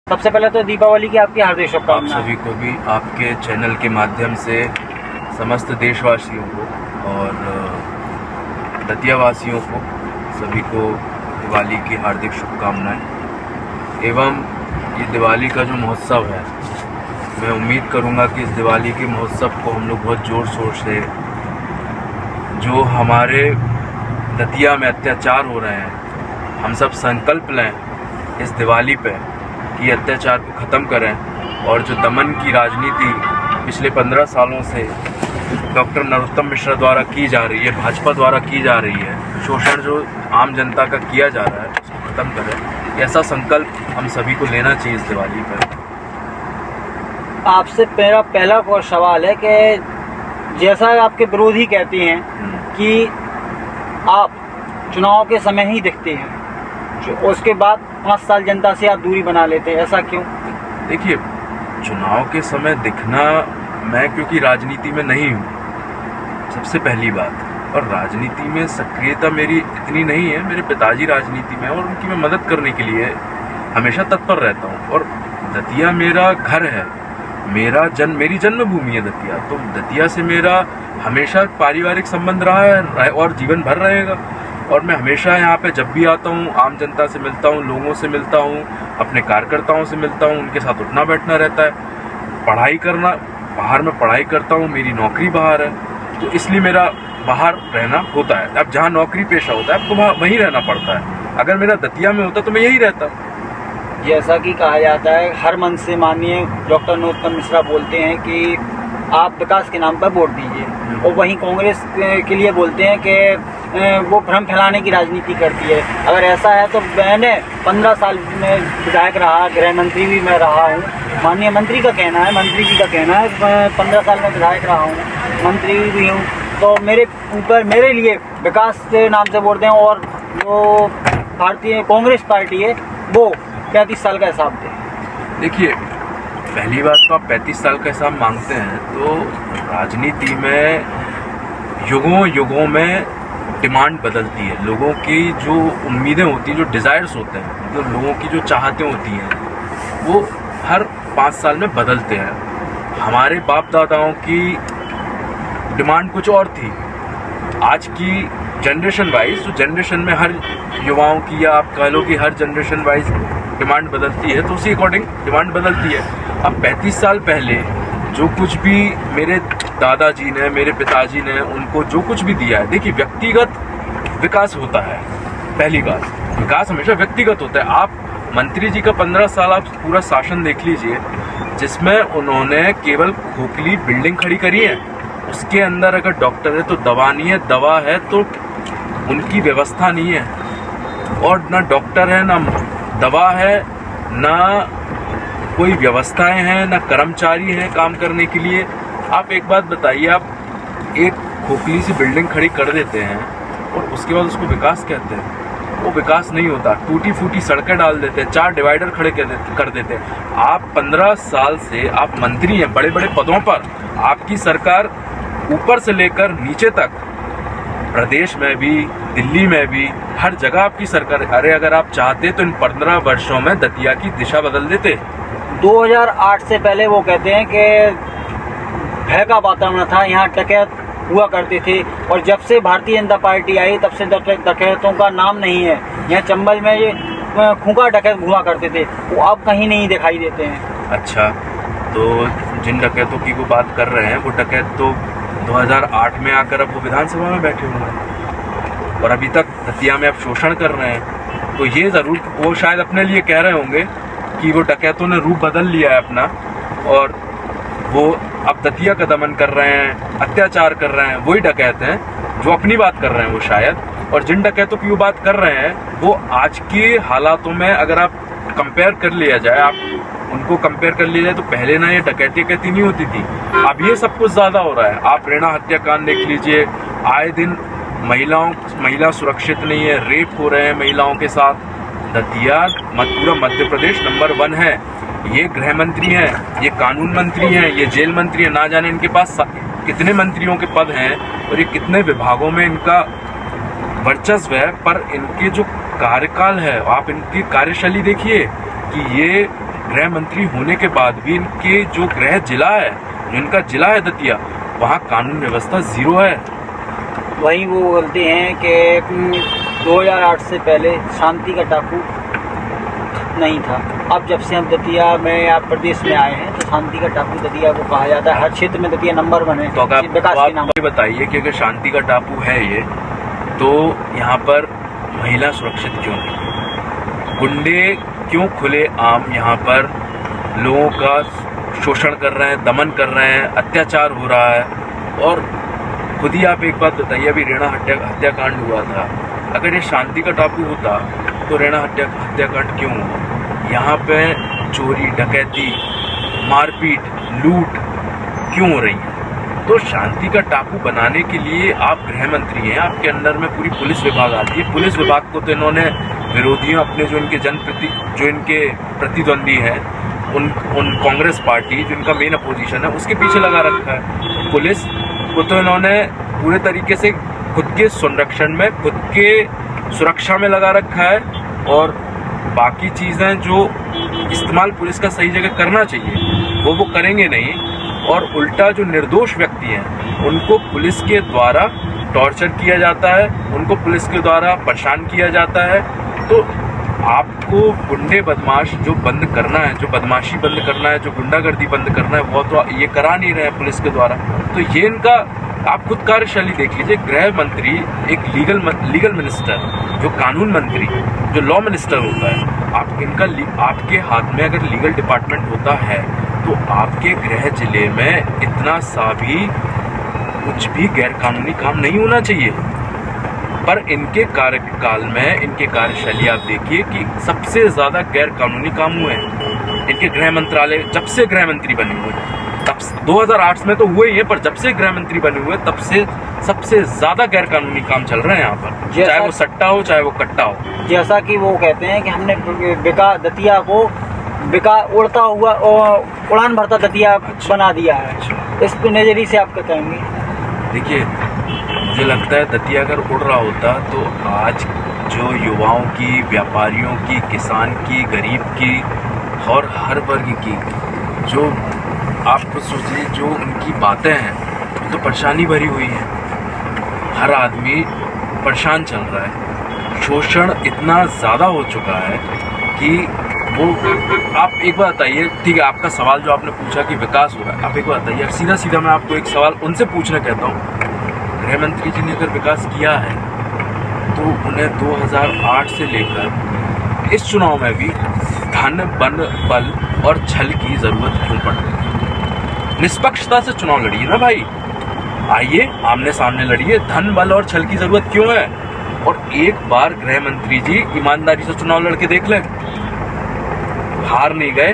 सबसे पहले तो दीपावली की आपकी हार्दिक आप शुभकामनाएं। सभी को भी आपके चैनल के माध्यम से समस्त देशवासियों को और दतियावासियों को सभी को दिवाली की हार्दिक शुभकामनाएं। एवं ये दिवाली का जो महोत्सव है, मैं उम्मीद करूंगा कि इस दिवाली के महोत्सव को हम लोग बहुत ज़ोर शोर से, जो हमारे दतिया में अत्याचार हो रहे हैं, हम सब संकल्प लें इस दिवाली पे कि अत्याचार को ख़त्म करें। और जो दमन की राजनीति पिछले 15 सालों से डॉक्टर नरोत्तम मिश्रा द्वारा की जा रही है, भाजपा द्वारा की जा रही है, शोषण जो आम जनता का किया जा रहा है, उसको ख़त्म करें। ऐसा संकल्प हम सभी को लेना चाहिए इस दिवाली पर। आपसे मेरा पहला सवाल है कि जैसा आपके विरोधी कहते हैं कि आप चुनाव के समय ही दिखते हैं, उसके बाद 5 साल जनता से आप दूरी बना लेते हैं, ऐसा क्यों? देखिए, चुनाव के समय दिखना, मैं क्योंकि राजनीति में नहीं हूँ, सबसे पहली बात, और राजनीति में सक्रियता मेरी इतनी नहीं है। मेरे पिताजी राजनीति में हैं और उनकी मैं मदद करने के लिए हमेशा तत्पर रहता हूँ। और दतिया मेरा घर है, मेरी जन्मभूमि है दतिया, तो दतिया से मेरा हमेशा पारिवारिक संबंध रहा है और जीवन भर रहेगा। और मैं हमेशा यहाँ पे जब भी आता हूँ, आम जनता से मिलता हूँ, लोगों से मिलता हूँ, अपने कार्यकर्ताओं से मिलता हूँ, उनके साथ उठना बैठना रहता है। पढ़ाई करना, बाहर में पढ़ाई करता हूँ, मेरी नौकरी बाहर है, तो इसलिए मेरा बाहर रहना होता है। अब जहाँ नौकरी पेशा होता है, अब तो वहीं रहना पड़ता है। अगर मेरा दतिया में होता तो मैं यहीं रहता। जैसा कि कहा जाता है, हर मन से माननीय डॉक्टर नरोत्तम मिश्रा बोलते हैं कि आप विकास के नाम पर वोट दीजिए, और वहीं कांग्रेस के लिए बोलते हैं कि वो भ्रम फैलाने की राजनीति करती है। अगर ऐसा है तो मैंने 15 साल में विधायक रहा, गृह मंत्री भी मैं रहा हूँ, माननीय मंत्री का कहना है, मंत्री जी का कहना है, 15 साल में विधायक रहा हूँ, मंत्री भी हूँ, तो मेरे ऊपर मेरे लिए विकास के नाम से वोट दें, और जो भारतीय कांग्रेस पार्टी है वो 35 साल का हिसाब दें। देखिए, पहली बात तो आप 35 साल का हिसाब मांगते हैं, तो राजनीति में युगों युगों में डिमांड बदलती है। लोगों की जो उम्मीदें होती हैं, जो डिज़ायर्स होते हैं, जो लोगों की जो चाहतें होती हैं, वो हर 5 साल में बदलते हैं। हमारे बाप दादाओं की डिमांड कुछ और थी। आज की जनरेशन वाइज, जो जनरेशन में हर युवाओं की, या आप कह लो कि हर जनरेशन वाइज डिमांड बदलती है, तो उसी अकॉर्डिंग डिमांड बदलती है। अब 35 साल पहले जो कुछ भी मेरे दादाजी ने, मेरे पिताजी ने उनको जो कुछ भी दिया है, देखिए, व्यक्तिगत विकास होता है। पहली बात, विकास हमेशा व्यक्तिगत होता है। आप मंत्री जी का 15 साल आप पूरा शासन देख लीजिए, जिसमें उन्होंने केवल खोखली बिल्डिंग खड़ी करी है। उसके अंदर अगर डॉक्टर है तो दवा नहीं है, दवा है तो उनकी व्यवस्था नहीं है, और ना डॉक्टर है, ना दवा है, ना कोई व्यवस्थाएं हैं, ना कर्मचारी हैं काम करने के लिए। आप एक बात बताइए, आप एक खोखली सी बिल्डिंग खड़ी कर देते हैं और उसके बाद उसको विकास कहते हैं? वो विकास नहीं होता। टूटी फूटी सड़कें डाल देते हैं, 4 डिवाइडर खड़े कर देते हैं। आप 15 साल से आप मंत्री हैं, बड़े बड़े पदों पर, आपकी सरकार ऊपर से लेकर नीचे तक, प्रदेश में भी, दिल्ली में भी, हर जगह आपकी सरकार। अरे अगर आप चाहते तो इन 15 वर्षों में दतिया की दिशा बदल देते। 2008 से पहले वो कहते हैं कि भय का वातावरण था, यहाँ डकैत हुआ करते थे, और जब से भारतीय जनता पार्टी आई तब से डकैतों का नाम नहीं है। यहाँ चंबल में ये खूंखा डकैत घुमा करते थे, वो अब कहीं नहीं दिखाई देते हैं। अच्छा, तो जिन डकैतों की वो बात कर रहे हैं, वो डकैत तो 2008 में आकर अब वो विधानसभा में बैठे हुए हैं, और अभी तक दतिया में अब शोषण कर रहे हैं। तो ये ज़रूर, वो शायद अपने लिए कह रहे होंगे कि वो डकैतों ने रूप बदल लिया है अपना, और वो अब दतिया का दमन कर रहे हैं, अत्याचार कर रहे हैं। वही डकैत हैं जो अपनी बात कर रहे हैं वो शायद, और जिन डकैतों की वो बात कर रहे हैं, वो आज के हालातों में अगर आप कंपेयर कर लिया जाए, आप उनको कंपेयर कर लिया जाए, तो पहले ना ये डकैती नहीं होती थी। अब ये सब कुछ ज़्यादा हो रहा है। आप रेणा हत्याकांड देख लीजिए, आए दिन महिला सुरक्षित नहीं है, रेप हो रहे हैं महिलाओं के साथ। दतिया पूरा मध्य प्रदेश नंबर 1 है। ये गृह मंत्री हैं, ये कानून मंत्री हैं, ये जेल मंत्री हैं, ना जाने इनके पास कितने मंत्रियों के पद हैं और ये कितने विभागों में इनका वर्चस्व है। पर इनके जो कार्यकाल है, आप इनकी कार्यशैली देखिए कि ये गृह मंत्री होने के बाद भी इनके जो गृह जिला है, जो इनका जिला है दतिया, वहाँ कानून व्यवस्था जीरो है। वहीं वो बोलते हैं कि 2008 से पहले शांति का टापू नहीं था। अब जब से हम दतिया में या प्रदेश में आए हैं तो शांति का टापू दतिया को कहा जाता है। हर क्षेत्र में दतिया नंबर 1 है। तो अगर विकास के नाम आप बताइए कि अगर शांति का टापू है ये, तो यहाँ पर महिला सुरक्षित क्यों नहीं? गुंडे क्यों खुले आम यहाँ पर लोगों का शोषण कर रहे हैं, दमन कर रहे हैं, अत्याचार हो रहा है? और खुद ही आप एक बात बताइए, अभी रेणा हत्याकांड हुआ था, अगर ये शांति का टापू होता तो रेणा हत्याकांड क्यों हुआ? यहाँ पे चोरी, डकैती, मारपीट, लूट क्यों हो रही है? तो शांति का टापू बनाने के लिए आप गृह मंत्री हैं, आपके अंदर में पूरी पुलिस विभाग आती है। पुलिस विभाग को तो इन्होंने विरोधियों, अपने जो इनके प्रतिद्वंदी हैं, उन कांग्रेस पार्टी जो इनका मेन अपोजिशन है, उसके पीछे लगा रखा है। पुलिस को तो इन्होंने पूरे तरीके से खुद के संरक्षण में, खुद के सुरक्षा में लगा रखा है, और बाकी चीज़ें जो इस्तेमाल पुलिस का सही जगह करना चाहिए वो करेंगे नहीं, और उल्टा जो निर्दोष व्यक्ति हैं उनको पुलिस के द्वारा टॉर्चर किया जाता है, उनको पुलिस के द्वारा परेशान किया जाता है। तो आपको गुंडे बदमाश जो बंद करना है, जो बदमाशी बंद करना है, जो गुंडागर्दी बंद करना है, वो तो ये करा नहीं रहे हैं पुलिस के द्वारा। तो ये इनका आप खुद कार्यशैली देख लीजिए। गृह मंत्री एक लीगल मिनिस्टर, जो कानून मंत्री, जो लॉ मिनिस्टर होता है, आपके हाथ में अगर लीगल डिपार्टमेंट होता है तो आपके गृह जिले में इतना सा भी कुछ भी गैरकानूनी काम नहीं होना चाहिए। पर इनके कार्यकाल में, इनके कार्यशैली आप देखिए कि सबसे ज़्यादा गैरकानूनी काम हुए हैं इनके गृह मंत्रालय। जब से गृह मंत्री बने हुए, तब 2008 में तो हुए ही है, पर जब से गृह मंत्री बने हुए तब से सबसे ज़्यादा गैरकानूनी काम चल रहे हैं यहाँ पर, चाहे वो सट्टा हो, चाहे वो कट्टा हो। जैसा कि वो कहते हैं कि हमने दतिया को उड़ता हुआ उड़ान भरता दतिया बना दिया है। इस नज़रिए से आप क्या कहेंगे? देखिए, मुझे लगता है दतिया अगर उड़ रहा होता तो आज जो युवाओं की, व्यापारियों की, किसान की, गरीब की और हर वर्ग की, जो आप खुद सोचिए, जो उनकी बातें हैं वो तो परेशानी भरी हुई है। हर आदमी परेशान चल रहा है, शोषण इतना ज़्यादा हो चुका है कि वो, आप एक बार बताइए, ठीक है, आपका सवाल जो आपने पूछा कि विकास हो रहा है, आप एक बार बताइए, सीधा सीधा मैं आपको एक सवाल उनसे पूछना कहता हूँ, गृह मंत्री जी ने अगर विकास किया है तो उन्हें 2008 से लेकर इस चुनाव में भी धन, बल और छल की ज़रूरत क्यों पड़ रही है? निष्पक्षता से चुनाव लड़िए ना भाई, आइए आमने सामने लड़िए। धन, बल और छल की ज़रूरत क्यों है? और एक बार गृह मंत्री जी ईमानदारी से चुनाव लड़के देख लें, हार नहीं गए,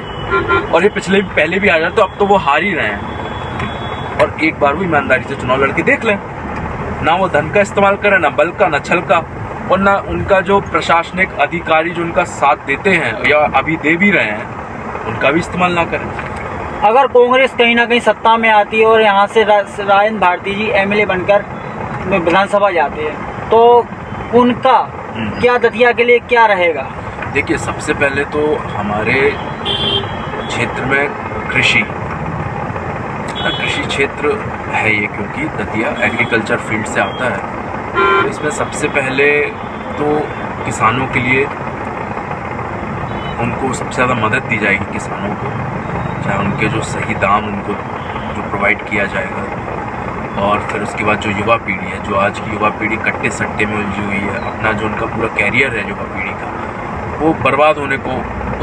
और ये पहले भी आ जाते तो अब तो वो हार ही रहे हैं। और एक बार वो ईमानदारी से चुनाव लड़के देख लें, ना वो धन का इस्तेमाल करें, ना बल का, ना छल का, और ना उनका जो प्रशासनिक अधिकारी जो उनका साथ देते हैं या अभी दे भी रहे हैं, उनका भी इस्तेमाल ना करें। अगर कांग्रेस कहीं ना कहीं सत्ता में आती है और यहाँ से राजन भारती जी एमएलए बनकर विधानसभा जाते हैं तो उनका क्या दतिया के लिए क्या रहेगा? देखिए, सबसे पहले तो हमारे क्षेत्र में कृषि क्षेत्र है ये, क्योंकि दतिया एग्रीकल्चर फील्ड से आता है, तो इसमें सबसे पहले तो किसानों के लिए उनको सबसे ज़्यादा मदद दी जाएगी। किसानों को चाहे उनके जो सही दाम उनको जो प्रोवाइड किया जाएगा, और फिर उसके बाद जो युवा पीढ़ी है, जो आज की युवा पीढ़ी कट्टे सट्टे में उलझी हुई है, अपना जो उनका पूरा कैरियर है युवा पीढ़ी का, वो बर्बाद होने को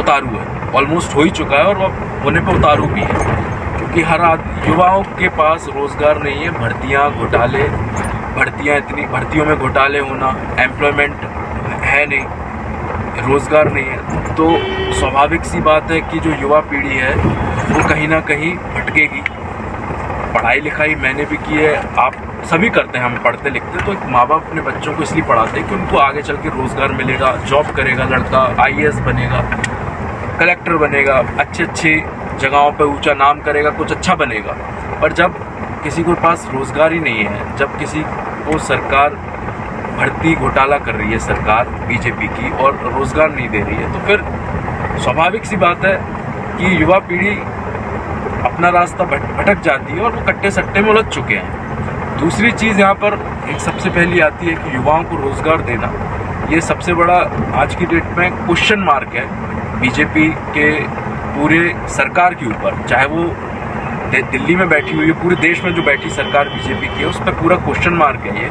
उतारू है, ऑलमोस्ट हो ही चुका है, और वो होने पे उतारू भी है, क्योंकि हर युवाओं के पास रोज़गार नहीं है। भर्तियों में घोटाले होना, एम्प्लॉयमेंट है नहीं, रोज़गार नहीं है, तो स्वाभाविक सी बात है कि जो युवा पीढ़ी है वो कहीं ना कहीं भटकेगी। पढ़ाई लिखाई मैंने भी की है, आप सभी करते हैं, हम पढ़ते लिखते, तो एक माँ बाप अपने बच्चों को इसलिए पढ़ाते हैं कि उनको आगे चल के रोज़गार मिलेगा, जॉब करेगा लड़का, IAS बनेगा, कलेक्टर बनेगा, अच्छी जगहों पर ऊंचा नाम करेगा, कुछ अच्छा बनेगा। पर जब किसी के पास रोज़गार ही नहीं है, जब किसी को सरकार भर्ती घोटाला कर रही है, सरकार बीजेपी की, और रोज़गार नहीं दे रही है, तो फिर स्वाभाविक सी बात है कि युवा पीढ़ी अपना रास्ता भटक जाती है और वो कट्टे सट्टे में उलझ चुके हैं। दूसरी चीज़ यहाँ पर एक सबसे पहली आती है कि युवाओं को रोज़गार देना, ये सबसे बड़ा आज की डेट में क्वेश्चन मार्क है बीजेपी के पूरे सरकार के ऊपर। चाहे वो दिल्ली में बैठी हुई है, पूरे देश में जो बैठी सरकार बीजेपी की है, उस पर पूरा क्वेश्चन मार्क है ये।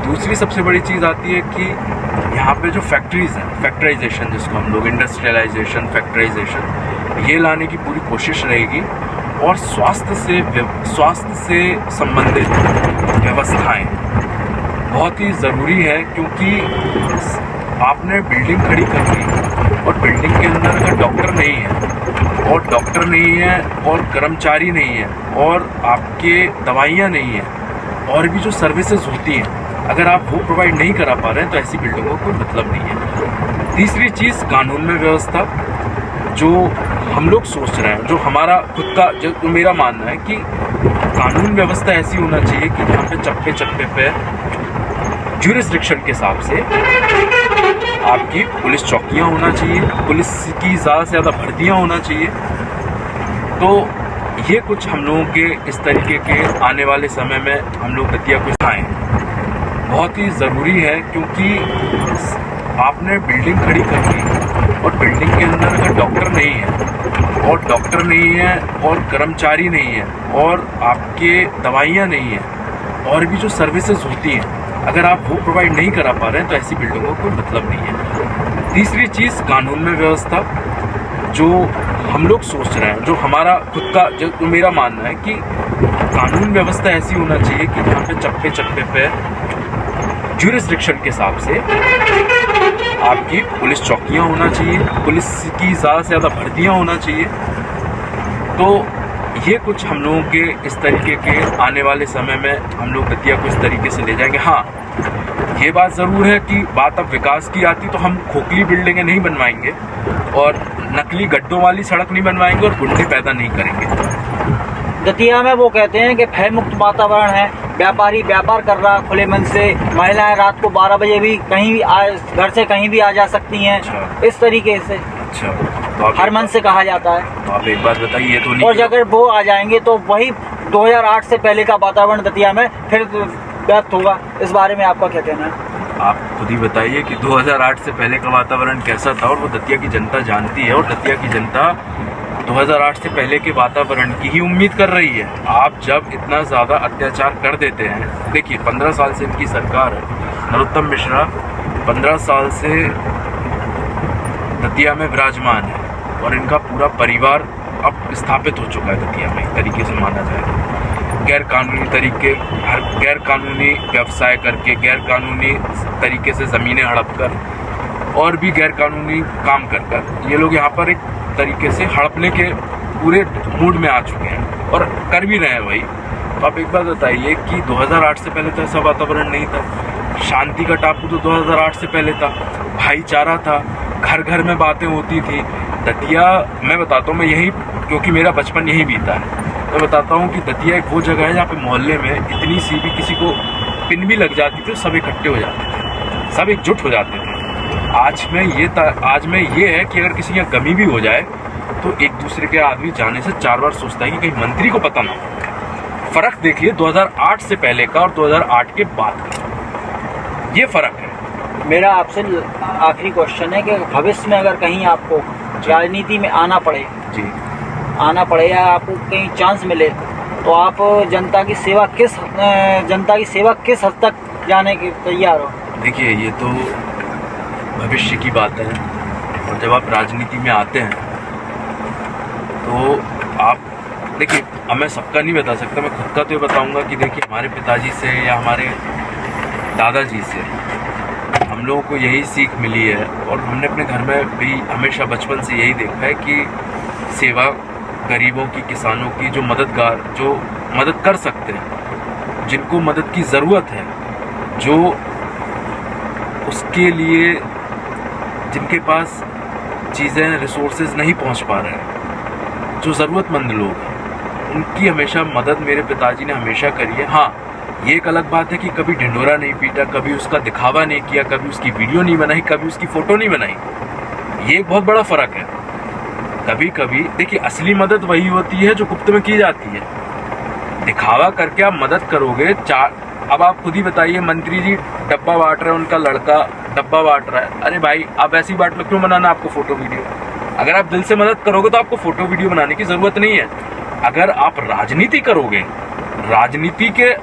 दूसरी सबसे बड़ी चीज़ आती है कि यहाँ पे जो फैक्ट्रीज़ हैं, फैक्टराइजेशन जिसको हम लोग इंडस्ट्रियलाइजेशन, फैक्टराइजेशन, ये लाने की पूरी कोशिश रहेगी। और स्वास्थ्य से संबंधित व्यवस्थाएं बहुत ही ज़रूरी है, क्योंकि आपने बिल्डिंग खड़ी कर ली और बिल्डिंग के अंदर अगर डॉक्टर नहीं है और कर्मचारी नहीं है और आपके दवाइयाँ नहीं हैं और भी जो सर्विसेज होती हैं, अगर आप वो प्रोवाइड नहीं करा पा रहे हैं तो ऐसी बिल्डिंगों को कोई मतलब नहीं है। तीसरी चीज़ कानून में व्यवस्था, जो हम लोग सोच रहे हैं, जो हमारा खुद का जो मेरा मानना है कि कानून व्यवस्था ऐसी होना चाहिए कि जहाँ पे चप्पे चप्पे पे ज्यूरिसडिक्शन के हिसाब से आपकी पुलिस चौकियाँ होना चाहिए, पुलिस की ज़्यादा से ज़्यादा भर्तियाँ होना चाहिए। तो ये कुछ हम लोगों के इस तरीके के आने वाले समय में हम लोग दतिया को उठाएँ बहुत ही ज़रूरी है, क्योंकि आपने बिल्डिंग खड़ी कर ली और बिल्डिंग के अंदर अगर डॉक्टर नहीं है और कर्मचारी नहीं है और आपके दवाइयाँ नहीं हैं और भी जो सर्विसेज होती हैं, अगर आप वो प्रोवाइड नहीं करा पा रहे हैं तो ऐसी बिल्डिंगों को कोई मतलब नहीं है। तीसरी चीज़ कानून में व्यवस्था, जो हम लोग सोच रहे हैं, जो हमारा खुद का जो मेरा मानना है कि कानून व्यवस्था ऐसी होना चाहिए कि जहाँ पे चप्पे चप्पे पे ज्यूरिसडिक्शन के हिसाब से आपकी पुलिस चौकियाँ होना चाहिए, पुलिस की ज़्यादा से ज़्यादा भर्तियाँ होना चाहिए। तो ये कुछ हम लोगों के इस तरीके के आने वाले समय में हम लोग दतिया को इस तरीके से ले जाएंगे। हाँ, ये बात ज़रूर है कि बात अब विकास की आती तो हम खोखली बिल्डिंगें नहीं बनवाएंगे और नकली गड्ढों वाली सड़क नहीं बनवाएंगे और गुंडे पैदा नहीं करेंगे। दतिया में वो कहते हैं कि भय मुक्त वातावरण है, व्यापारी व्यापार कर रहा खुले मन से, महिलाएं रात को 12 बजे भी कहीं भी घर से कहीं भी आ जा सकती हैं। अच्छा। इस तरीके से तो हर मन से कहा जाता है। तो आप एक बात बताइए, ये तो नहीं, और अगर वो आ जाएंगे तो वही 2008 से पहले का वातावरण दतिया में फिर व्यक्त होगा। इस बारे में आपका क्या कहना है? आप खुद ही बताइए कि 2008 से पहले का वातावरण कैसा था, और वो दतिया की जनता जानती है। और दतिया की जनता 2008 से पहले के वातावरण की ही उम्मीद कर रही है। आप जब इतना ज़्यादा अत्याचार कर देते हैं, देखिए 15 साल से इनकी सरकार है, नरोत्तम मिश्रा 15 साल से दतिया में विराजमान है और इनका पूरा परिवार अब स्थापित हो चुका है दतिया में, एक तरीके से माना जाए। गैर कानूनी व्यवसाय करके, गैर कानूनी तरीके से ज़मीनें हड़प कर और भी गैर कानूनी काम कर ये लोग यहाँ पर एक तरीके से हड़पने के पूरे मूड में आ चुके हैं और कर भी रहे हैं वही। तो आप एक बात बताइए कि 2008 से पहले तो ऐसा वातावरण नहीं था। शांति का टापू तो 2008 से पहले था, भाईचारा था, घर घर में बातें होती थी। दतिया, मैं बताता हूँ, मैं यही, क्योंकि मेरा बचपन यही बीता है, मैं बताता हूँ कि दतिया एक वो जगह है जहाँ पे मोहल्ले में इतनी सी भी किसी को पिन भी लग जाती थी, सब इकट्ठे हो जाते थे, सब एकजुट हो जाते थे। आज में ये है कि अगर किसी का गमी भी हो जाए तो एक दूसरे के आदमी जाने से 4 बार सोचता है कि कहीं मंत्री को पता ना हो। फर्क देखिए 2008 से पहले का और 2008 के बाद का, ये फर्क है। मेरा आपसे आखिरी क्वेश्चन है कि भविष्य में अगर कहीं आपको राजनीति में आना पड़े या आपको कहीं चांस मिले तो आप जनता की सेवा किस हद तक जाने के तैयार हो? देखिए, ये तो भविष्य की बात है, और जब आप राजनीति में आते हैं तो आप देखिए, अब मैं सबका नहीं बता सकता, मैं खुद का तो ये बताऊंगा कि देखिए, हमारे पिताजी से या हमारे दादाजी से हम लोगों को यही सीख मिली है और हमने अपने घर में भी हमेशा बचपन से यही देखा है कि सेवा, गरीबों की, किसानों की, जो मदद कर सकते हैं, जिनको मदद की ज़रूरत है, जो उसके लिए जिनके पास चीज़ें, रिसोर्सेज नहीं पहुंच पा रहे हैं, जो ज़रूरतमंद लोग हैं, उनकी हमेशा मदद मेरे पिताजी ने हमेशा करी है। हाँ, ये एक अलग बात है कि कभी ढिंढोरा नहीं पीटा, कभी उसका दिखावा नहीं किया, कभी उसकी वीडियो नहीं बनाई, कभी उसकी फ़ोटो नहीं बनाई। ये एक बहुत बड़ा फ़र्क है। कभी कभी देखिए, असली मदद वही होती है जो गुप्त में की जाती है। दिखावा करके आप मदद करोगे, अब आप खुद ही बताइए, मंत्री जी डब्बा बांट रहे हैं, उनका लड़का डब्बा बांट रहा है, अरे भाई आप ऐसी बांट लो, क्यों बनाना आपको फोटो वीडियो? अगर आप दिल से मदद करोगे तो आपको फोटो वीडियो बनाने की जरूरत नहीं है। अगर आप राजनीति करोगे, राजनीति के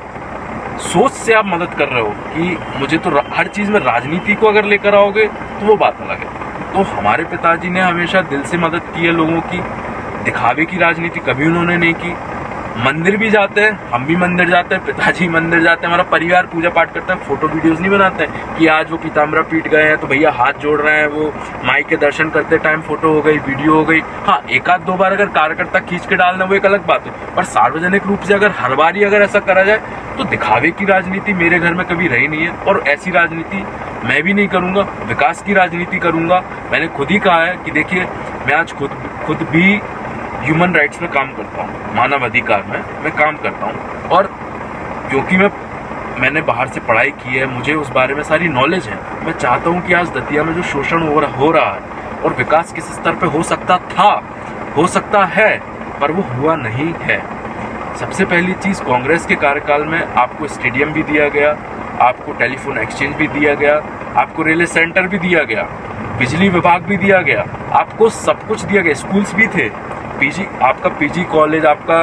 सोच से आप मदद कर रहे हो कि मुझे तो हर चीज में राजनीति को अगर लेकर आओगे तो वो बात अलग है। तो हमारे पिताजी ने हमेशा दिल से मदद की है लोगों की, दिखावे की राजनीति कभी उन्होंने नहीं की। मंदिर भी जाते हैं, हम भी मंदिर जाते हैं, पिताजी मंदिर जाते हैं, हमारा परिवार पूजा पाठ करता है, फोटो वीडियोस नहीं बनाते हैं कि आज वो पीताम्बरा पीट गए हैं तो भैया हाथ जोड़ रहे हैं, वो माई के दर्शन करते टाइम फोटो हो गई, वीडियो हो गई। हाँ, एक आध दो बार अगर कार्यकर्ता खींच के डालना वो एक अलग बात है, पर सार्वजनिक रूप से अगर हर बार ही अगर ऐसा करा जाए तो दिखावे की राजनीति मेरे घर में कभी रही नहीं है, और ऐसी राजनीति मैं भी नहीं करूंगा। विकास की राजनीति करूंगा। मैंने खुद ही कहा है कि देखिए, मैं आज खुद भी ह्यूमन राइट्स में काम करता हूँ, मानव अधिकार में मैं काम करता हूँ, और क्योंकि मैंने बाहर से पढ़ाई की है, मुझे उस बारे में सारी नॉलेज है। मैं चाहता हूँ कि आज दतिया में जो शोषण हो रहा है और विकास किस स्तर पे हो सकता था, हो सकता है, पर वो हुआ नहीं है। सबसे पहली चीज, कांग्रेस के कार्यकाल में आपको स्टेडियम भी दिया गया, आपको टेलीफोन एक्सचेंज भी दिया गया, आपको रेलवे सेंटर भी दिया गया, बिजली विभाग भी दिया गया, आपको सब कुछ दिया गया, स्कूल्स भी थे, आपका पीजी कॉलेज, आपका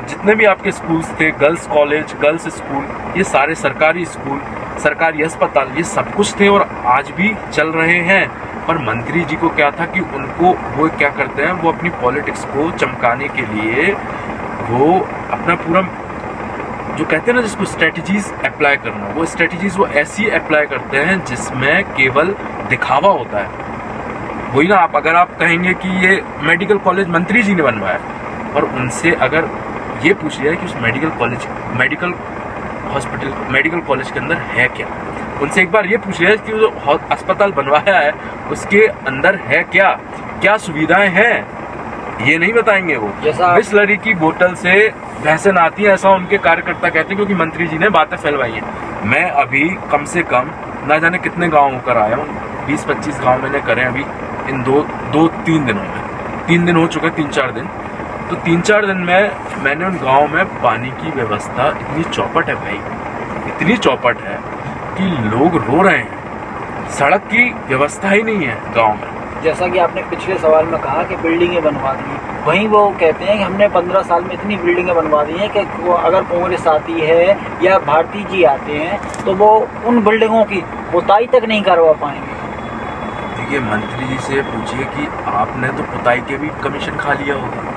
जितने भी आपके स्कूल्स थे, गर्ल्स कॉलेज, गर्ल्स स्कूल, ये सारे सरकारी स्कूल, सरकारी अस्पताल, ये सब कुछ थे और आज भी चल रहे हैं। पर मंत्री जी को क्या था कि उनको, वो क्या करते हैं, वो अपनी पॉलिटिक्स को चमकाने के लिए वो अपना पूरा जो कहते हैं ना, जिसको स्ट्रेटजीज अप्लाई करना, वो स्ट्रेटजीज वो ऐसी अप्लाई करते हैं जिसमें केवल दिखावा होता है। वही ना, अगर आप कहेंगे कि ये मेडिकल कॉलेज मंत्री जी ने बनवाया, और उनसे अगर ये पूछ लिया कि उस मेडिकल कॉलेज के अंदर है क्या, उनसे एक बार ये पूछ लिया कि जो अस्पताल बनवाया है उसके अंदर है क्या, क्या सुविधाएं हैं, ये नहीं बताएंगे वो। बिस्लरी की बोतल से भैंसें आती है, ऐसा उनके कार्यकर्ता कहते हैं, क्योंकि मंत्री जी ने बातें फैलवाई हैं। मैं अभी कम से कम ना जाने कितने गाँव होकर आया हूँ, 20-25 गाँव मैंने करे अभी इन 2-3 दिनों में। 3 दिन हो चुके, 3-4 दिन। तो 3-4 दिन में मैंने उन गाँव में पानी की व्यवस्था इतनी चौपट है भाई, इतनी चौपट है कि लोग रो रहे हैं, सड़क की व्यवस्था ही नहीं है गाँव में। जैसा कि आपने पिछले सवाल में कहा कि बिल्डिंगें बनवा दी, वहीं वो कहते हैं कि हमने 15 साल में इतनी बिल्डिंगें बनवा दी हैं कि अगर कांग्रेस आती है या भारती जी आते हैं तो वो उन बिल्डिंगों की पुताई तक नहीं करवा पाएंगे। देखिए, मंत्री जी से पूछिए कि आपने तो पुताई के भी कमीशन खा लिया होगा।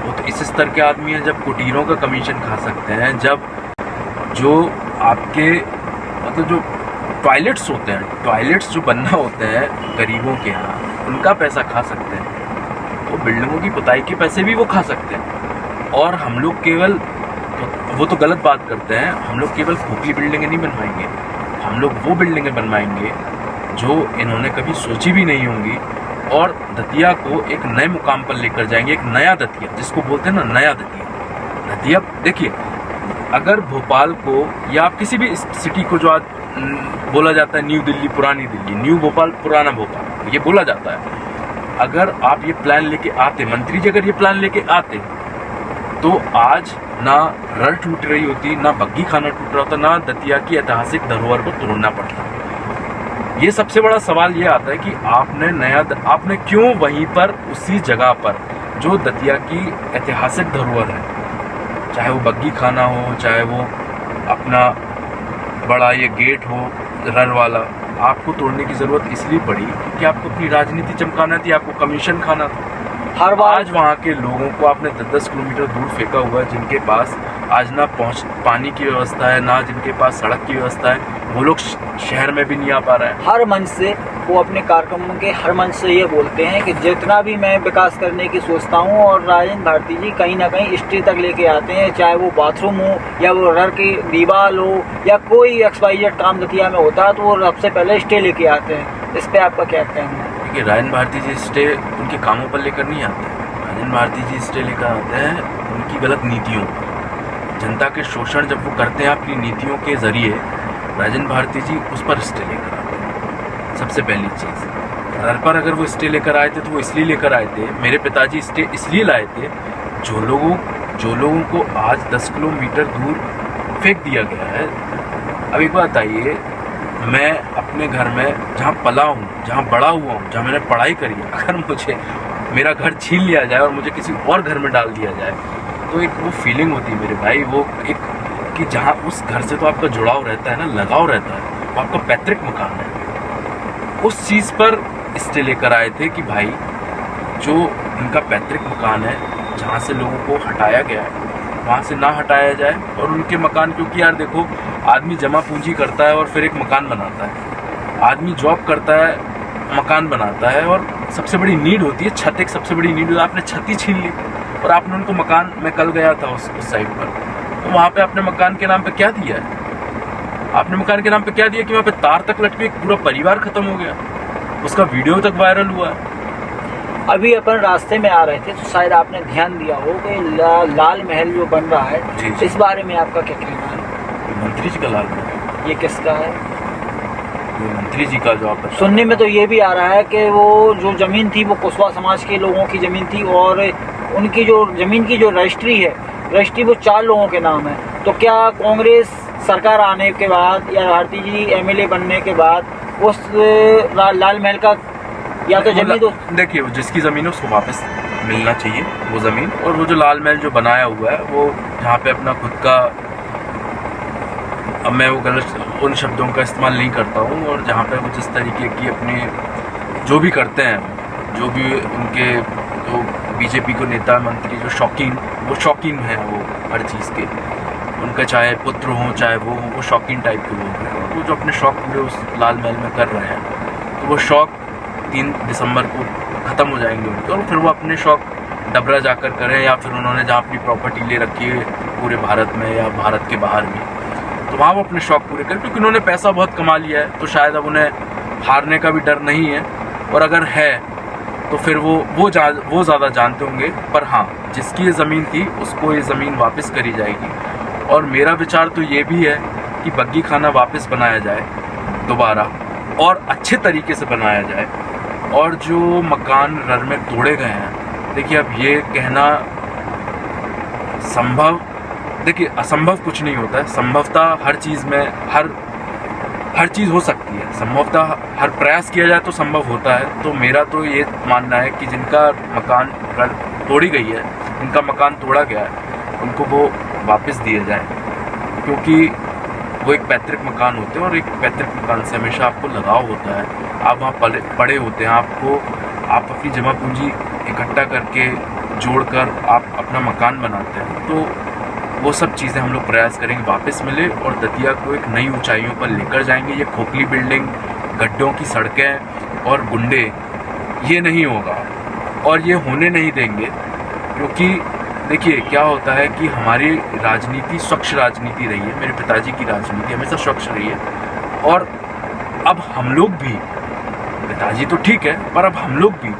वो तो इस स्तर के आदमी हैं जब कुटीरों का कमीशन खा सकते हैं, जब जो आपके मतलब जो टॉयलेट्स होते हैं, टॉयलेट्स जो बनना होते हैं गरीबों के यहाँ, उनका पैसा खा सकते हैं, तो बिल्डिंगों की पुताई के पैसे भी वो खा सकते हैं। और हम लोग केवल, वो तो गलत बात करते हैं, हम लोग केवल खोखली बिल्डिंगें नहीं बनवाएंगे, हम लोग वो बिल्डिंगें बनवाएंगे जो इन्होंने कभी सोची भी नहीं होंगी, और दतिया को एक नए मुकाम पर लेकर जाएंगे, एक नया दतिया, जिसको बोलते हैं ना नया दतिया। दतिया देखिए, अगर भोपाल को या आप किसी भी सिटी को, जो आज बोला जाता है न्यू दिल्ली, पुरानी दिल्ली, न्यू भोपाल, पुराना भोपाल, ये बोला जाता है, अगर आप ये प्लान लेके आते, मंत्री जी अगर ये प्लान लेके आते, तो आज ना रड़ टूट रही होती, ना बग्गी खाना टूट रहा होता, ना दतिया की ऐतिहासिक धरोहर को तोड़ना पड़ता। ये सबसे बड़ा सवाल ये आता है कि आपने क्यों वहीं पर, उसी जगह पर जो दतिया की ऐतिहासिक धरोहर है, चाहे वो बग्गी खाना हो, चाहे वो अपना बड़ा ये गेट हो रर वाला, आपको तोड़ने की जरूरत इसलिए पड़ी कि आपको अपनी राजनीति चमकाना थी, आपको कमीशन खाना था। हर बार आज वहाँ के लोगों को आपने 10-10 किलोमीटर दूर फेंका हुआ है, जिनके पास आज ना पानी की व्यवस्था है, ना जिनके पास सड़क की व्यवस्था है, वो लोग शहर में भी नहीं आ पा रहे हैं। हर मंच से वो अपने कार्यक्रमों के हर मंच से ये बोलते हैं कि जितना भी मैं विकास करने की सोचता हूँ, और राजेंद्र भारती जी कहीं ना कहीं स्टे तक लेके आते हैं, चाहे वो बाथरूम हो या वो रर की दीवार हो या कोई XYZ काम दतिया में होता है तो वो सबसे पहले स्टे लेके आते हैं। इस पर आपका क्या कहना है? देखिए, राजेंद्र भारती जी स्टे उनके कामों पर लेकर नहीं आते, राजेंद्र भारती जी स्टे लेकर आते हैं उनकी गलत नीतियों, जनता के शोषण जब वो करते हैं अपनी नीतियों के जरिए, राजेंद्र भारती जी उस पर स्टे लेकर आते हैं। सबसे पहली चीज़ घर पर अगर वो स्टे लेकर आए थे तो वो इसलिए लेकर आए थे, मेरे पिताजी स्टे इसलिए लाए थे, जो लोगों को आज 10 किलोमीटर दूर फेंक दिया गया है। अब एक बात बताइए, मैं अपने घर में जहाँ पला हूँ, जहाँ बड़ा हुआ हूँ, जहाँ मैंने पढ़ाई करी है, अगर मुझे मेरा घर छीन लिया जाए और मुझे किसी और घर में डाल दिया जाए, तो एक वो फीलिंग होती है मेरे भाई, वो एक कि जहाँ उस घर से तो आपका जुड़ाव रहता है ना, लगाव रहता है, वो आपका पैतृक मकान है। उस चीज़ पर स्टे लेकर आए थे कि भाई जो इनका पैतृक मकान है, जहाँ से लोगों को हटाया गया है, वहाँ से ना हटाया जाए और उनके मकान, क्योंकि यार देखो, आदमी जमा पूंजी करता है और फिर एक मकान बनाता है, आदमी जॉब करता है, मकान बनाता है, और सबसे बड़ी नीड होती है छत, एक सबसे बड़ी नीड। आपने छत ही छीन ली और आपने उनको मकान, मैं कल गया था उस साइड पर, तो वहाँ पे आपने मकान के नाम पे क्या दिया है? आपने मकान के नाम पे क्या दिया कि वहाँ पे तार तक लटके, एक पूरा परिवार खत्म हो गया, उसका वीडियो तक वायरल हुआ है। अभी अपन रास्ते में आ रहे थे तो शायद आपने ध्यान दिया हो कि लाल महल जो बन रहा है, जी। इस बारे में आपका क्या कहना है? मंत्री जी का लाल महल, ये किसका है? ये मंत्री जी का जो आप सुनने में तो ये भी आ रहा है कि वो जो जमीन थी वो कुशवाहा समाज के लोगों की जमीन थी, और उनकी जो जमीन की जो रजिस्ट्री है, रजिस्ट्री वो 4 लोगों के नाम है। तो क्या कांग्रेस सरकार आने के बाद या भारती जी एमएलए बनने के बाद उस लाल महल का या तो जमीन, तो देखिए, जिसकी ज़मीन है उसको वापस मिलना चाहिए वो ज़मीन, और वो जो लाल महल जो बनाया हुआ है, वो जहाँ पे अपना खुद का, अब मैं वो गलत उन शब्दों का इस्तेमाल नहीं करता हूँ, और जहाँ पे वो जिस तरीके की अपने जो भी करते हैं, जो भी उनके जो बीजेपी को नेता मंत्री जो शौकीन हैं वो हर चीज़ के, उनका चाहे पुत्र हो चाहे वो शौकीन टाइप के लोग हैं, और वो जो अपने शौक पूरे उस लाल महल में कर रहे हैं, तो वो शौक 3 दिसंबर को ख़त्म हो जाएंगे उनके, और फिर वो अपने शौक डबरा जाकर करें, या फिर उन्होंने जहाँ अपनी प्रॉपर्टी ले रखी है पूरे भारत में या भारत के बाहर भी, तो वहाँ वो अपने शौक पूरे करें, क्योंकि उन्होंने पैसा बहुत कमा लिया है, तो शायद अब उन्हें हारने का भी डर नहीं है, और अगर है तो फिर वो ज़्यादा जानते होंगे। पर हाँ, जिसकी ये ज़मीन थी उसको ये ज़मीन वापस करी जाएगी, और मेरा विचार तो ये भी है कि बग्गी खाना वापस बनाया जाए दोबारा, और अच्छे तरीके से बनाया जाए, और जो मकान रर में तोड़े गए हैं, देखिए अब ये कहना संभव, देखिए असंभव कुछ नहीं होता है, संभवतः हर चीज़ में हर चीज़ हो सकती है, संभवतः हर प्रयास किया जाए तो संभव होता है। तो मेरा तो ये मानना है कि जिनका मकान रर तोड़ी गई है, जिनका मकान तोड़ा गया है, उनको वो वापस दिए जाए, क्योंकि वो एक पैतृक मकान होते हैं, और एक पैतृक मकान से हमेशा आपको लगाव होता है, आप वहाँ पड़े होते हैं, आप अपनी जमा पूंजी इकट्ठा करके जोड़कर आप अपना मकान बनाते हैं, तो वो सब चीज़ें हम लोग प्रयास करेंगे वापस मिले, और दतिया को एक नई ऊंचाइयों पर लेकर जाएंगे। ये खोखली बिल्डिंग, गड्ढों की सड़कें और गुंडे, ये नहीं होगा, और ये होने नहीं देंगे, क्योंकि देखिए क्या होता है कि हमारी राजनीति स्वच्छ राजनीति रही है, मेरे पिताजी की राजनीति हमेशा स्वच्छ रही है, और अब हम लोग भी, पिताजी तो ठीक है, पर अब हम लोग भी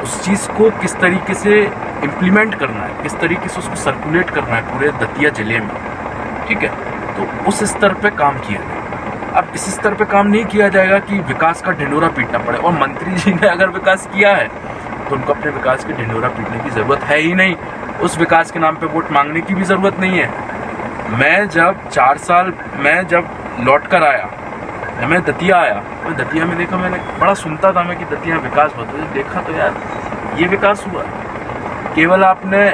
उस चीज़ को किस तरीके से इम्प्लीमेंट करना है, किस तरीके से उसको सर्कुलेट करना है पूरे दतिया जिले में, ठीक है, तो उस स्तर पे काम किया जाए। अब इस स्तर पे काम नहीं किया जाएगा कि विकास का ढिंडोरा पीटना पड़े, और मंत्री जी ने अगर विकास किया है तो उनको अपने विकास के ढिंडोरा पीटने की ज़रूरत है ही नहीं, उस विकास के नाम पे वोट मांगने की भी ज़रूरत नहीं है। मैं जब 4 साल मैं जब लौट कर आया, मैं दतिया आया, तो दतिया में देखा, मैंने बड़ा सुनता था मैं कि दतिया विकास बहुत हुआ, देखा तो यार ये विकास हुआ, केवल आपने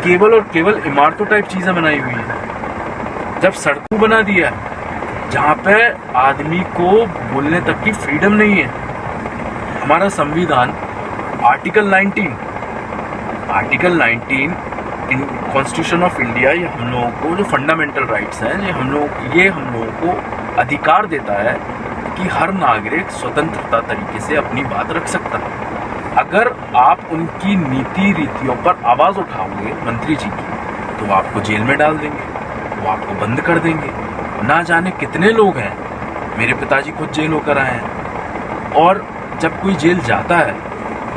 केवल इमारतों टाइप चीज़ें बनाई हुई हैं, जब सड़कों बना दिया जहाँ पे आदमी को बोलने तक की फ्रीडम नहीं है। हमारा संविधान article 19 in constitution of India, ये हम लोगों को जो फंडामेंटल राइट्स हैं, ये हम लोगों को अधिकार देता है कि हर नागरिक स्वतंत्रता तरीके से अपनी बात रख सकता है। अगर आप उनकी नीति रीतियों पर आवाज़ उठाओगे मंत्री जी की, तो वो आपको जेल में डाल देंगे, वो आपको बंद कर देंगे। ना जाने कितने लोग हैं, मेरे पिताजी खुद जेल होकर आए हैं, और जब कोई जेल जाता है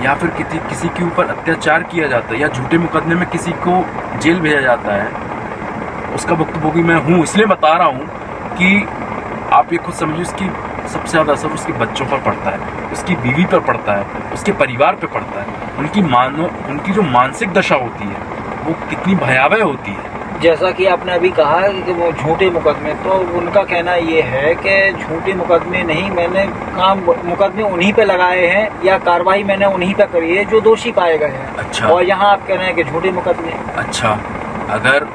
या फिर किसी के ऊपर अत्याचार किया जाता है या झूठे मुकदमे में किसी को जेल भेजा जाता है, उसका भुक्तभोगी मैं हूँ। इसलिए बता रहा हूँ कि आप ये खुद समझिए, उसकी सबसे ज़्यादा असर उसके बच्चों पर पड़ता है, उसकी बीवी पर पड़ता है, उसके परिवार पर पड़ता है। उनकी जो मानसिक दशा होती है वो कितनी भयावह होती है। जैसा कि आपने अभी कहा कि वो झूठे मुकदमे, तो उनका कहना ये है कि झूठे मुकदमे नहीं, मैंने मुकदमे उन्हीं पे लगाए हैं या कार्रवाई मैंने उन्हीं पे करी है जो दोषी पाए गए हैं। अच्छा। और यहाँ आप कह रहे हैं कि झूठे मुकदमे। अच्छा, अगर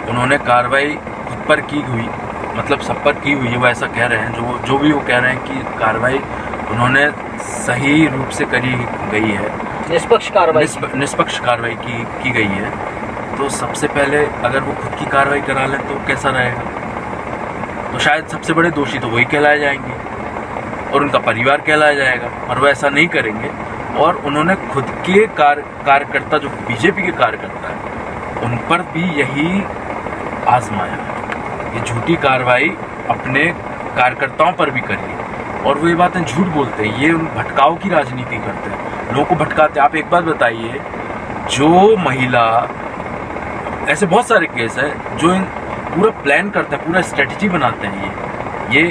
उन्होंने कार्रवाई खुद पर की हुई, मतलब सब पर की हुई है, वो ऐसा कह रहे हैं, जो भी वो कह रहे हैं कि कार्रवाई उन्होंने सही रूप से करी गई है, निष्पक्ष कार्रवाई निष्पक्ष कार्रवाई की गई है, तो सबसे पहले अगर वो खुद की कार्रवाई करा लें तो कैसा रहेगा? तो शायद सबसे बड़े दोषी तो वही कहलाए जाएंगे और उनका परिवार कहलाया जाएगा, और वो ऐसा नहीं करेंगे। और उन्होंने खुद के कार्यकर्ता, जो बीजेपी के कार्यकर्ता हैं, उन पर भी यही आजमाया, ये झूठी कार्रवाई अपने कार्यकर्ताओं पर भी करी। और वो ये बातें झूठ बोलते हैं, ये उन भटकाव की राजनीति करते हैं, लोगों को भटकाते हैं। आप एक बात बताइए, जो महिला, ऐसे बहुत सारे केस हैं जो पूरा प्लान करते हैं, पूरा स्ट्रेटजी बनाते हैं ये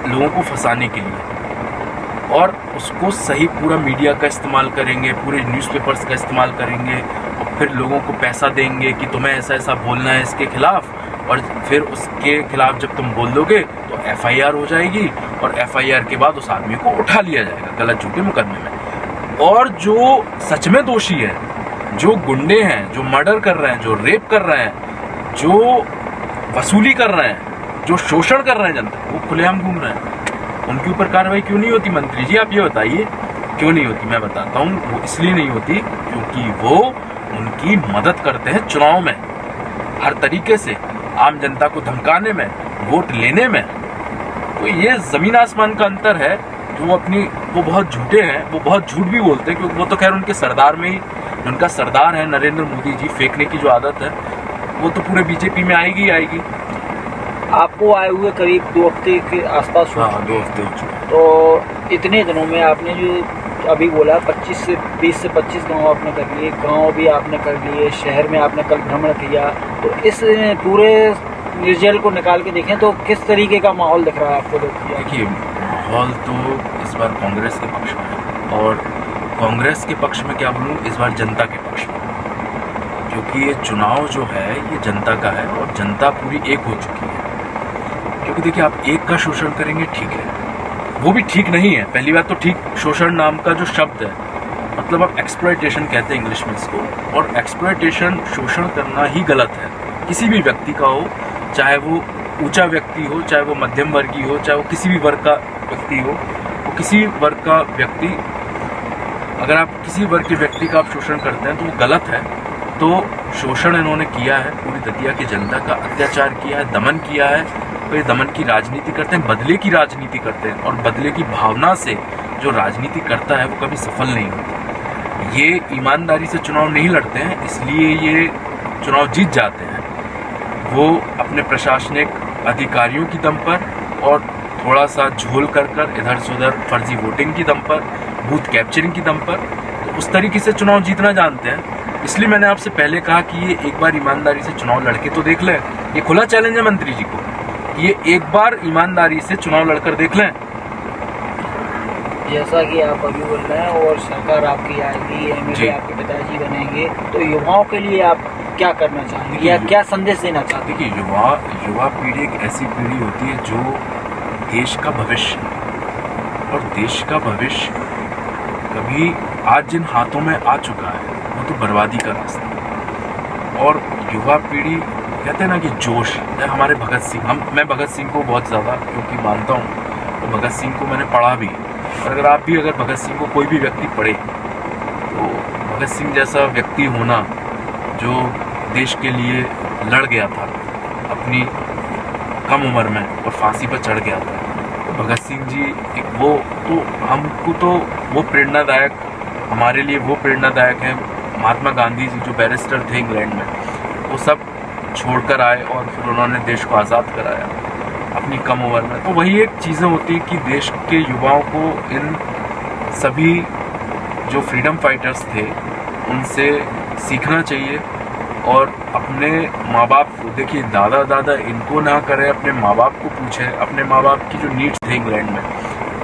लोगों को फंसाने के लिए, और उसको सही पूरा मीडिया का इस्तेमाल करेंगे, पूरे न्यूज़पेपर्स का इस्तेमाल करेंगे, और फिर लोगों को पैसा देंगे कि तुम्हें ऐसा ऐसा बोलना है इसके खिलाफ, और फिर उसके खिलाफ जब तुम बोल दोगे तो FIR हो जाएगी, और FIR के बाद उस आदमी को उठा लिया जाएगा गलत झूठे मुकदमे में। और जो सच में दोषी है, जो गुंडे हैं, जो मर्डर कर रहे हैं, जो रेप कर रहे हैं, जो वसूली कर रहे हैं, जो शोषण कर रहे हैं जनता, वो खुलेआम घूम रहे हैं, उनके ऊपर कार्रवाई क्यों नहीं होती? मंत्री जी आप ये बताइए, क्यों नहीं होती? मैं बताता हूँ, वो इसलिए नहीं होती क्योंकि वो उनकी मदद करते हैं चुनाव में, हर तरीके से आम जनता को धमकाने में, वोट लेने में। तो ये जमीन आसमान का अंतर है। जो वो बहुत झूठे हैं, वो बहुत झूठ भी बोलते हैं, क्योंकि वो तो खैर उनके सरदार में ही, उनका सरदार है नरेंद्र मोदी जी, फेंकने की जो आदत है वो तो पूरे बीजेपी में आएगी ही आएगी। आपको आए हुए करीब 2 हफ्ते के आसपास हुआ। हाँ, 2 हफ्ते हो चुके। तो इतने दिनों में आपने जो अभी बोला 20 से 25 गांव आपने कर लिए, गांव भी आपने कर लिए, शहर में आपने कल भ्रमण किया, तो इस पूरे रिजल्ट को निकाल के देखें तो किस तरीके का माहौल दिख रहा है आपको? देखिए, माहौल तो इस बार कांग्रेस के पक्ष में है, और कांग्रेस के पक्ष में क्या बोलूँ, इस बार जनता के पक्ष में, क्योंकि ये चुनाव जो है ये जनता का है और जनता पूरी एक हो चुकी है। क्योंकि देखिए, आप एक का शोषण करेंगे ठीक है, वो भी ठीक नहीं है। पहली बात तो ठीक, शोषण नाम का जो शब्द है, मतलब आप एक्सप्लॉयटेशन कहते हैं इंग्लिश में इसको, और एक्सप्लॉयटेशन, शोषण करना ही गलत है। किसी भी व्यक्ति का हो, चाहे वो ऊंचा व्यक्ति हो, चाहे वो मध्यम वर्गीय हो, चाहे वो किसी भी वर्ग का व्यक्ति हो, वो किसी वर्ग का व्यक्ति, अगर आप किसी वर्ग के व्यक्ति का आप शोषण करते हैं तो वो गलत है। तो शोषण इन्होंने किया है, पूरी दतिया की जनता का अत्याचार किया है, दमन किया है। तो ये दमन की राजनीति करते हैं, बदले की राजनीति करते हैं, और बदले की भावना से जो राजनीति करता है वो कभी सफल नहीं होता। ये ईमानदारी से चुनाव नहीं लड़ते हैं, इसलिए ये चुनाव जीत जाते हैं। वो अपने प्रशासनिक अधिकारियों की दम पर और थोड़ा सा झोल कर इधर से उधर फर्जी वोटिंग की दम पर, बूथ कैप्चरिंग की दम पर, तो उस तरीके से चुनाव जीतना जानते हैं। इसलिए मैंने आपसे पहले कहा कि ये एक बार ईमानदारी से चुनाव लड़के तो देख लें। ये खुला चैलेंज है मंत्री जी को, ये एक बार ईमानदारी से चुनाव लड़कर देख लें। जैसा कि आप अभी बोल रहे हैं, और सरकार आपकी आएगी, MLA आपके पिताजी बनेंगे, तो युवाओं के लिए आप क्या करना चाहेंगे या क्या संदेश देना चाहते हैं? देखिए, युवा पीढ़ी एक ऐसी पीढ़ी होती है जो देश का भविष्य, और देश का भविष्य कभी आज जिन हाथों में आ चुका है वो तो बर्बादी का रास्ता। और युवा पीढ़ी कहते हैं ना कि जोश है। हमारे भगत सिंह, मैं भगत सिंह को बहुत ज़्यादा क्योंकि मानता हूँ, तो भगत सिंह को मैंने पढ़ा भी, और अगर आप भी अगर भगत सिंह को कोई भी व्यक्ति पढ़े, तो भगत सिंह जैसा व्यक्ति होना जो देश के लिए लड़ गया था अपनी कम उम्र में और फांसी पर चढ़ गया था, तो भगत सिंह जी एक वो, तो हमको तो वो प्रेरणादायक, हमारे लिए वो प्रेरणादायक है। महात्मा गांधी जी जो बैरिस्टर थे इंग्लैंड में, वो सब छोड़कर आए और फिर उन्होंने देश को आज़ाद कराया अपनी कम उम्र में। तो वही एक चीज़ें होती हैं कि देश के युवाओं को इन सभी जो फ्रीडम फाइटर्स थे उनसे सीखना चाहिए, और अपने माँ बाप को, देखिए दादा इनको ना करें, अपने माँ बाप को पूछें, अपने माँ बाप की जो नीड्स थे इंग्लैंड में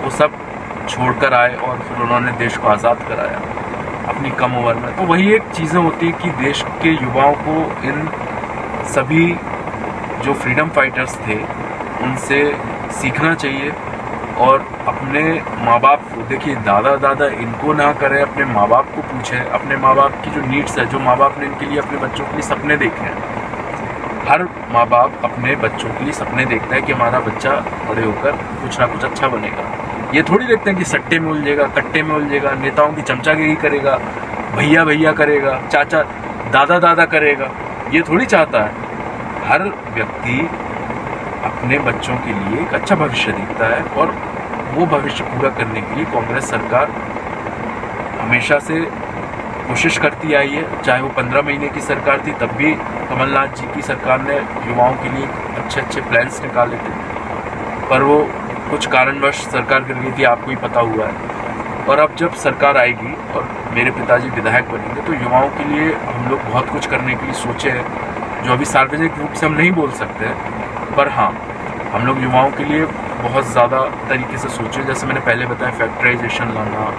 वो सब छोड़कर आए और फिर उन्होंने देश को आज़ाद कराया अपनी कम उम्र में। तो वही एक चीज़ें होती है कि देश के युवाओं को इन सभी जो फ्रीडम फाइटर्स थे उनसे सीखना चाहिए और अपने माँ बाप को, देखिए दादा दादा इनको ना करें, अपने माँ बाप को पूछें, अपने माँ बाप की जो नीड्स है, जो माँ बाप ने इनके लिए अपने बच्चों के लिए सपने देखे हैं। हर माँ बाप अपने बच्चों के लिए सपने देखता है कि हमारा बच्चा बड़े होकर कुछ ना कुछ अच्छा बनेगा। ये थोड़ी देखते हैं कि सट्टे में उलझेगा, कट्टे में उलझेगा, नेताओं की चमचागिरी करेगा, भैया भैया करेगा, चाचा दादा दादा करेगा, ये थोड़ी चाहता है। हर व्यक्ति अपने बच्चों के लिए एक अच्छा भविष्य देखता है और वो भविष्य पूरा करने के लिए कांग्रेस सरकार हमेशा से कोशिश करती आई है। चाहे वो 15 महीने की सरकार थी, तब भी कमलनाथ जी की सरकार ने युवाओं के लिए अच्छे अच्छे प्लान्स निकाले थे, पर वो कुछ कारणवश सरकार गिर गई थी, आपको ही पता हुआ है। और अब जब सरकार आएगी और मेरे पिताजी विधायक बनेंगे तो युवाओं के लिए हम लोग बहुत कुछ करने के लिए सोचे हैं, जो अभी सार्वजनिक रूप से हम नहीं बोल सकते, पर हाँ हम लोग युवाओं के लिए बहुत ज़्यादा तरीके से सोचे। जैसे मैंने पहले बताया, फैक्टराइजेशन लाना,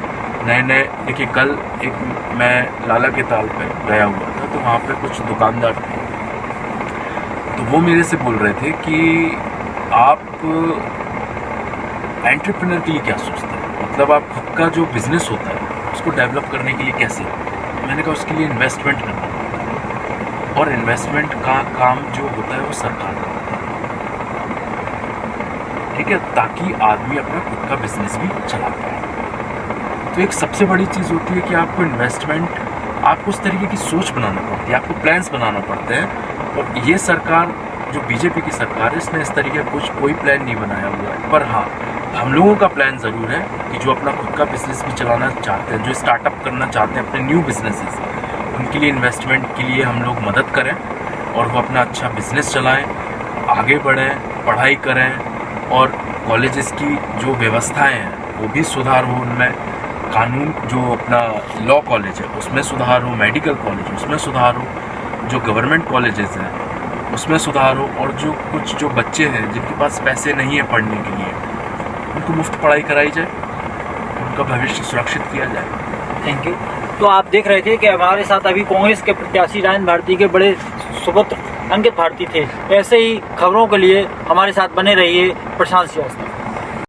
नए नए, देखिए कल एक मैं लाला के ताल पे गया हुआ था, तो वहाँ पे कुछ दुकानदार थे, तो वो मेरे से बोल रहे थे कि आप एंटरप्रेन्योर के लिए क्या सोचते हैं, मतलब आप खुद का जो बिजनेस होता है उसको डेवलप करने के लिए कैसे। मैंने कहा उसके लिए इन्वेस्टमेंट करना होता है, और इन्वेस्टमेंट का काम जो होता है वो सरकार का होता है, ठीक है, ताकि आदमी अपना खुद का बिजनेस भी चला पाए। तो एक सबसे बड़ी चीज़ होती है कि आपको इन्वेस्टमेंट, आपको उस तरीके की सोच बनाना पड़ती है, आपको प्लान्स बनाना पड़ते हैं। और ये सरकार जो बीजेपी की सरकार है, इसने इस तरीके का कोई प्लान नहीं बनाया हुआ है। पर हाँ, हम लोगों का प्लान ज़रूर है कि जो अपना खुद का बिजनेस भी चलाना चाहते हैं, जो स्टार्टअप करना चाहते हैं अपने न्यू बिजनेसेस, उनके लिए इन्वेस्टमेंट के लिए हम लोग मदद करें और वो अपना अच्छा बिजनेस चलाएं, आगे बढ़ें, पढ़ाई करें, और कॉलेजेस की जो व्यवस्थाएं हैं वो भी सुधार हो, उनमें कानून जो अपना लॉ कॉलेज है उसमें सुधार हो, मेडिकल कॉलेज उसमें सुधार हो, जो गवर्नमेंट कॉलेजेस हैं उसमें सुधार हो, और जो कुछ जो बच्चे हैं जिनके पास पैसे नहीं है पढ़ने के लिए, उनको मुफ्त पढ़ाई कराई जाए, उनका भविष्य सुरक्षित किया जाए। Thank you. तो आप देख रहे थे कि हमारे साथ अभी कांग्रेस के प्रत्याशी रायन भारती के बड़े सुपुत्र अंकित भारती थे। ऐसे ही खबरों के लिए हमारे साथ बने रहिए। प्रशांत श्रीवास्तव।